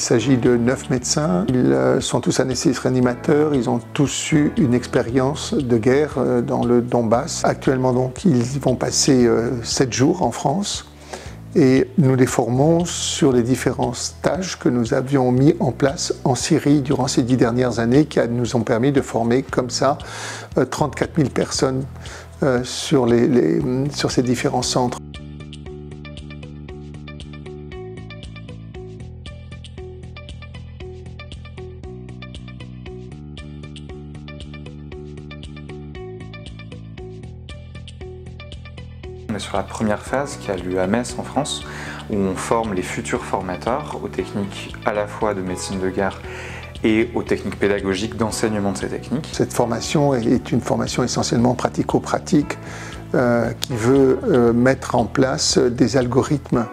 s'agit de 9 médecins. Ils sont tous anesthésistes réanimateurs. Ils ont tous eu une expérience de guerre dans le Donbass. Actuellement, donc, ils vont passer 7 jours en France. Et nous les formons sur les différents stages que nous avions mis en place en Syrie durant ces 10 dernières années, qui nous ont permis de former comme ça 34 000 personnes sur ces différents centres. On est sur la première phase qui a lieu à Metz en France, où on forme les futurs formateurs aux techniques à la fois de médecine de guerre et aux techniques pédagogiques d'enseignement de ces techniques. Cette formation est une formation essentiellement pratico-pratique qui veut mettre en place des algorithmes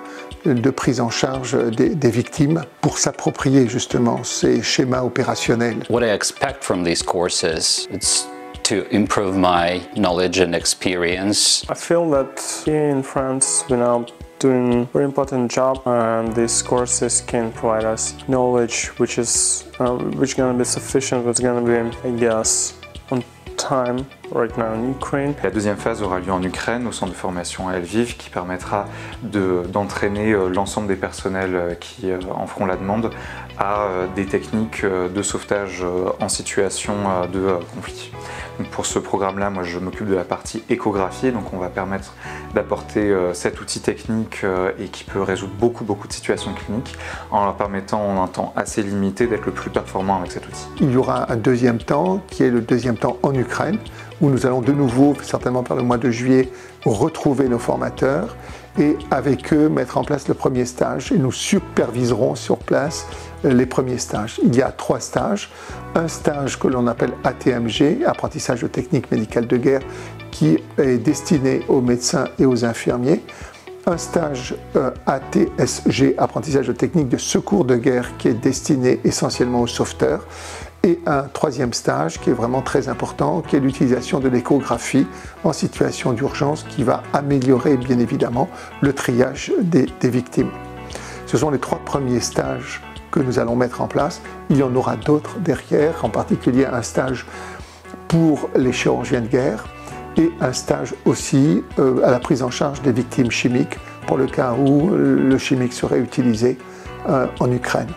de prise en charge des victimes pour s'approprier justement ces schémas opérationnels. What I expect from these courses, it's to improve my knowledge and experience. I feel that here in France we're now doing a very important job, and these courses can provide us knowledge which is going to be sufficient, what's going to be, I guess, on time right now in Ukraine. La deuxième phase aura lieu en Ukraine, au centre de formation à Lviv, qui permettra d'entraîner l'ensemble des personnels qui en feront la demande à des techniques de sauvetage en situation de conflit. Donc pour ce programme-là, moi je m'occupe de la partie échographie, donc on va permettre d'apporter cet outil technique et qui peut résoudre beaucoup de situations cliniques en leur permettant en un temps assez limité d'être le plus performant avec cet outil. Il y aura un deuxième temps qui est le deuxième temps en Ukraine, où nous allons de nouveau, certainement par le mois de juillet, retrouver nos formateurs et avec eux mettre en place le premier stage, et nous superviserons sur place les premiers stages. Il y a 3 stages, un stage que l'on appelle ATMG, apprentissage de techniques médicales de guerre, qui est destiné aux médecins et aux infirmiers, un stage ATSG, apprentissage de techniques de secours de guerre, qui est destiné essentiellement aux sauveteurs, et un 3e stage qui est vraiment très important, qui est l'utilisation de l'échographie en situation d'urgence, qui va améliorer bien évidemment le triage des victimes. Ce sont les 3 premiers stages que nous allons mettre en place. Il y en aura d'autres derrière, en particulier un stage pour les chirurgiens de guerre et un stage aussi à la prise en charge des victimes chimiques pour le cas où le chimique serait utilisé en Ukraine.